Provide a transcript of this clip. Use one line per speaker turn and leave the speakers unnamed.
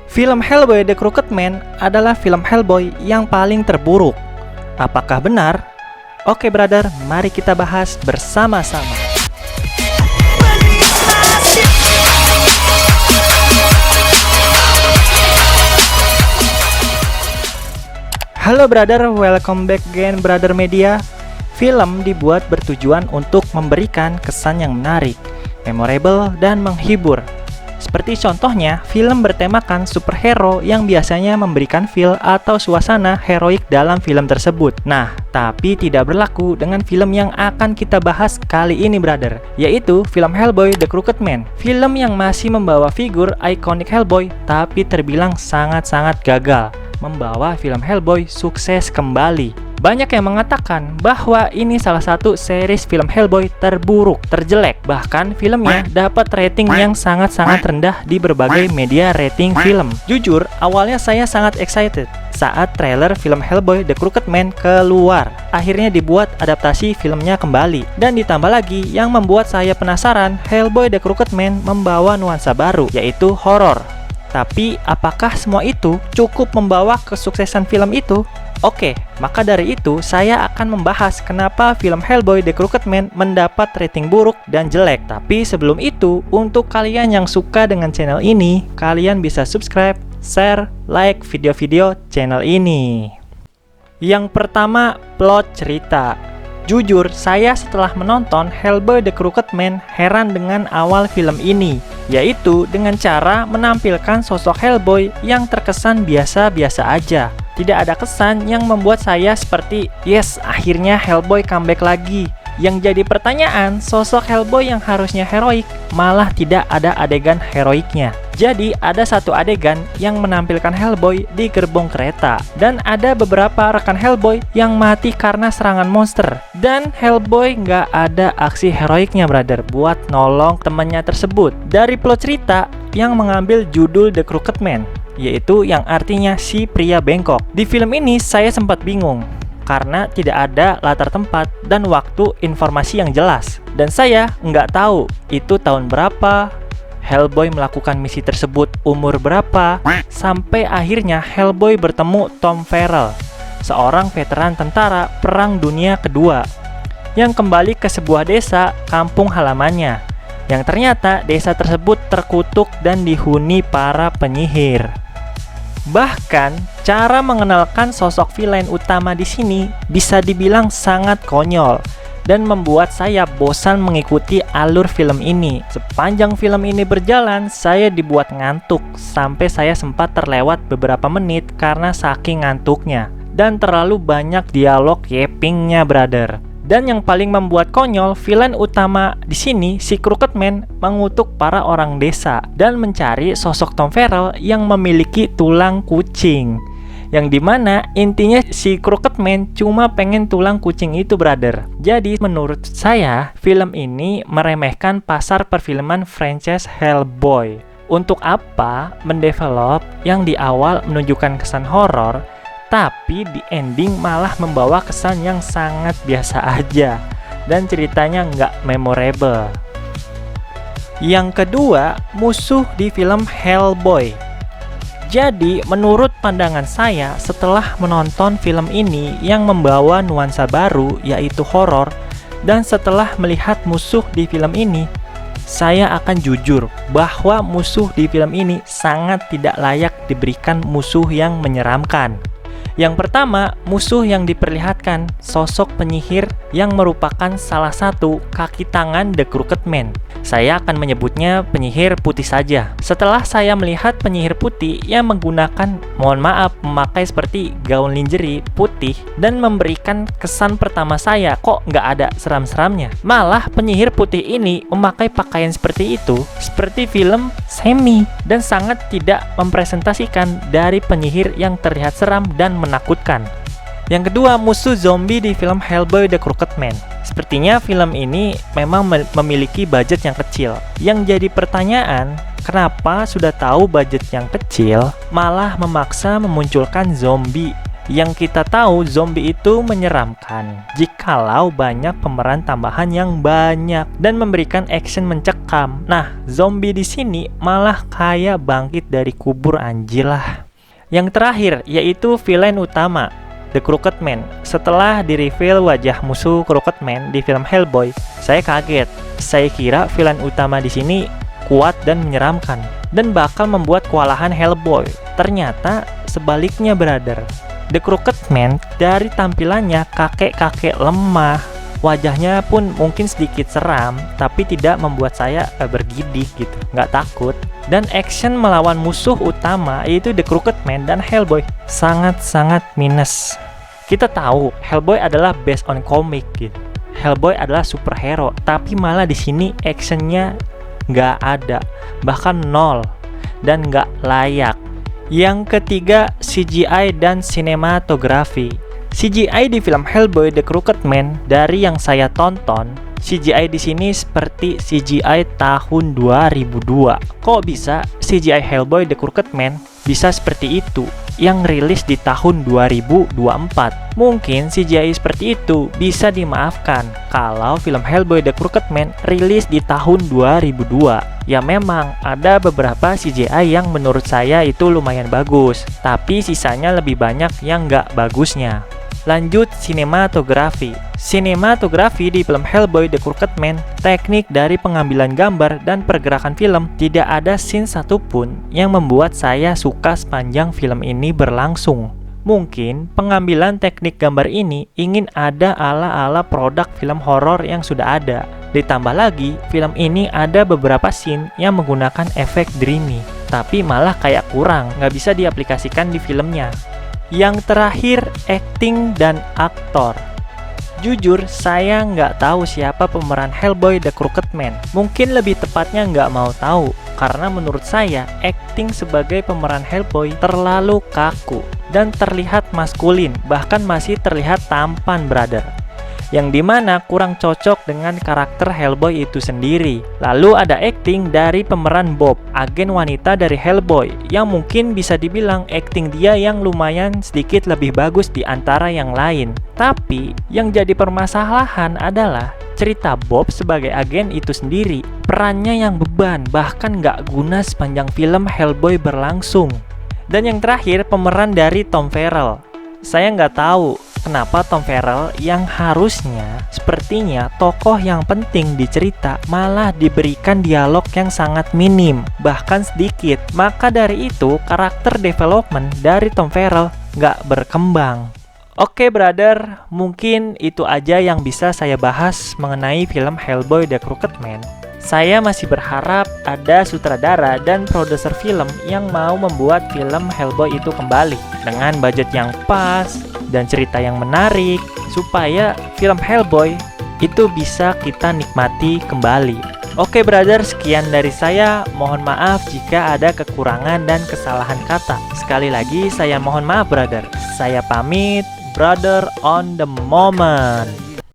Film Hellboy The Crooked Man adalah film Hellboy yang paling terburuk. Apakah benar? Oke brother, mari kita bahas bersama-sama. Halo brother, welcome back again brother media. Film dibuat bertujuan untuk memberikan kesan yang menarik, memorable, dan menghibur. Seperti contohnya, film bertemakan superhero yang biasanya memberikan feel atau suasana heroik dalam film tersebut. Nah, tapi tidak berlaku dengan film yang akan kita bahas kali ini brother, yaitu film Hellboy The Crooked Man. Film yang masih membawa figur ikonik Hellboy, tapi terbilang sangat-sangat gagal membawa film Hellboy sukses kembali. Banyak yang mengatakan bahwa ini salah satu series film Hellboy terburuk, terjelek. Bahkan filmnya dapat rating yang sangat-sangat rendah di berbagai media rating film. Jujur, awalnya saya sangat excited saat trailer film Hellboy The Crooked Man keluar. Akhirnya dibuat adaptasi filmnya kembali. Dan ditambah lagi yang membuat saya penasaran, Hellboy The Crooked Man membawa nuansa baru, yaitu horor. Tapi apakah semua itu cukup membawa kesuksesan film itu? Oke, maka dari itu saya akan membahas kenapa film Hellboy The Crooked Man mendapat rating buruk dan jelek. Tapi sebelum itu, untuk kalian yang suka dengan channel ini, kalian bisa subscribe, share, like video-video channel ini. Yang pertama, plot cerita. Jujur, saya setelah menonton Hellboy The Crooked Man heran dengan awal film ini, yaitu dengan cara menampilkan sosok Hellboy yang terkesan biasa-biasa aja. Tidak ada kesan yang membuat saya seperti, yes, akhirnya Hellboy comeback lagi. Yang jadi pertanyaan, sosok Hellboy yang harusnya heroik malah tidak ada adegan heroiknya. Jadi ada satu adegan yang menampilkan Hellboy di gerbong kereta, dan ada beberapa rekan Hellboy yang mati karena serangan monster. Dan Hellboy nggak ada aksi heroiknya brother buat nolong temannya tersebut. Dari plot cerita yang mengambil judul The Crooked Man, yaitu yang artinya si pria bengkok. Di film ini saya sempat bingung karena tidak ada latar tempat dan waktu informasi yang jelas. Dan saya nggak tahu itu tahun berapa, Hellboy melakukan misi tersebut umur berapa, sampai akhirnya Hellboy bertemu Tom Farrell, seorang veteran tentara Perang Dunia Kedua, yang kembali ke sebuah desa kampung halamannya, yang ternyata desa tersebut terkutuk dan dihuni para penyihir. Bahkan, cara mengenalkan sosok villain utama di sini bisa dibilang sangat konyol dan membuat saya bosan mengikuti alur film ini. Sepanjang film ini berjalan, saya dibuat ngantuk sampai saya sempat terlewat beberapa menit karena saking ngantuknya dan terlalu banyak dialog yepingnya brother. Dan yang paling membuat konyol, villain utama di sini, si Crooked Man, mengutuk para orang desa dan mencari sosok Tom Farrell yang memiliki tulang kucing. Yang dimana intinya si Crooked Man cuma pengen tulang kucing itu brother. Jadi menurut saya, film ini meremehkan pasar perfilman franchise Hellboy. Untuk apa mendevelop yang di awal menunjukkan kesan horor, tapi di ending malah membawa kesan yang sangat biasa aja dan ceritanya nggak memorable. Yang kedua, musuh di film Hellboy. Jadi menurut pandangan saya, setelah menonton film ini yang membawa nuansa baru yaitu horor, dan setelah melihat musuh di film ini, saya akan jujur bahwa musuh di film ini sangat tidak layak diberikan musuh yang menyeramkan. Yang pertama, musuh yang diperlihatkan sosok penyihir yang merupakan salah satu kaki tangan The Crooked Man. Saya akan menyebutnya penyihir putih saja. Setelah saya melihat penyihir putih yang menggunakan, mohon maaf, memakai seperti gaun lingerie putih dan memberikan kesan pertama saya, kok nggak ada seram-seramnya. Malah penyihir putih ini memakai pakaian seperti itu, seperti film semi, dan sangat tidak mempresentasikan dari penyihir yang terlihat seram dan menakutkan. Yang kedua, musuh zombie di film Hellboy The Crooked Man. Sepertinya film ini memang memiliki budget yang kecil. Yang jadi pertanyaan, kenapa sudah tahu budget yang kecil malah memaksa memunculkan zombie Yang kita tahu zombie itu menyeramkan jikalau banyak pemeran tambahan yang banyak dan memberikan action mencekam. Nah, zombie di sini malah kayak bangkit dari kubur, anjir lah. Yang terakhir yaitu villain utama, The Crooked Man. Setelah di-reveal wajah musuh Crooked Man di film Hellboy, saya kaget. Saya kira villain utama di sini kuat dan menyeramkan dan bakal membuat kewalahan Hellboy. Ternyata sebaliknya, brother. The Crooked Man dari tampilannya kakek-kakek lemah. Wajahnya pun mungkin sedikit seram, tapi tidak membuat saya bergidik gitu, nggak takut. Dan action melawan musuh utama yaitu The Crooked Man dan Hellboy sangat-sangat minus. Kita tahu Hellboy adalah based on comic gitu. Hellboy adalah superhero, tapi malah di sini actionnya nggak ada, bahkan nol dan nggak layak. Yang ketiga, CGI dan sinematografi. CGI di film Hellboy The Crooked Man dari yang saya tonton, CGI di sini seperti CGI tahun 2002. Kok bisa CGI Hellboy The Crooked Man bisa seperti itu yang rilis di tahun 2024? Mungkin CGI seperti itu bisa dimaafkan kalau film Hellboy The Crooked Man rilis di tahun 2002. Ya memang ada beberapa CGI yang menurut saya itu lumayan bagus, tapi sisanya lebih banyak yang nggak bagusnya. Lanjut, sinematografi. Sinematografi di film Hellboy The Crooked Man, teknik dari pengambilan gambar dan pergerakan film, tidak ada scene satupun yang membuat saya suka sepanjang film ini berlangsung. Mungkin pengambilan teknik gambar ini ingin ada ala-ala produk film horor yang sudah ada. Ditambah lagi, film ini ada beberapa scene yang menggunakan efek dreamy, tapi malah kayak kurang, nggak bisa diaplikasikan di filmnya. Yang terakhir, acting dan aktor. Jujur, saya nggak tahu siapa pemeran Hellboy The Crooked Man. Mungkin lebih tepatnya nggak mau tahu, karena menurut saya, acting sebagai pemeran Hellboy terlalu kaku dan terlihat maskulin, bahkan masih terlihat tampan, brother. Yang dimana kurang cocok dengan karakter Hellboy itu sendiri. Lalu ada acting dari pemeran Bob, agen wanita dari Hellboy, yang mungkin bisa dibilang acting dia yang lumayan sedikit lebih bagus di antara yang lain. Tapi yang jadi permasalahan adalah cerita Bob sebagai agen itu sendiri, perannya yang beban, bahkan nggak guna sepanjang film Hellboy berlangsung. Dan yang terakhir, pemeran dari Tom Farrell. Saya nggak tahu kenapa Tom Farrell yang harusnya sepertinya tokoh yang penting di cerita malah diberikan dialog yang sangat minim, bahkan sedikit. Maka dari itu karakter development dari Tom Farrell nggak berkembang. Oke brother, mungkin itu aja yang bisa saya bahas mengenai film Hellboy The Crooked Man. Saya masih berharap ada sutradara dan produser film yang mau membuat film Hellboy itu kembali dengan budget yang pas dan cerita yang menarik, supaya film Hellboy itu bisa kita nikmati kembali. Oke brother, sekian dari saya. Mohon maaf jika ada kekurangan dan kesalahan kata. Sekali lagi saya mohon maaf brother. Saya pamit, brother on the moment.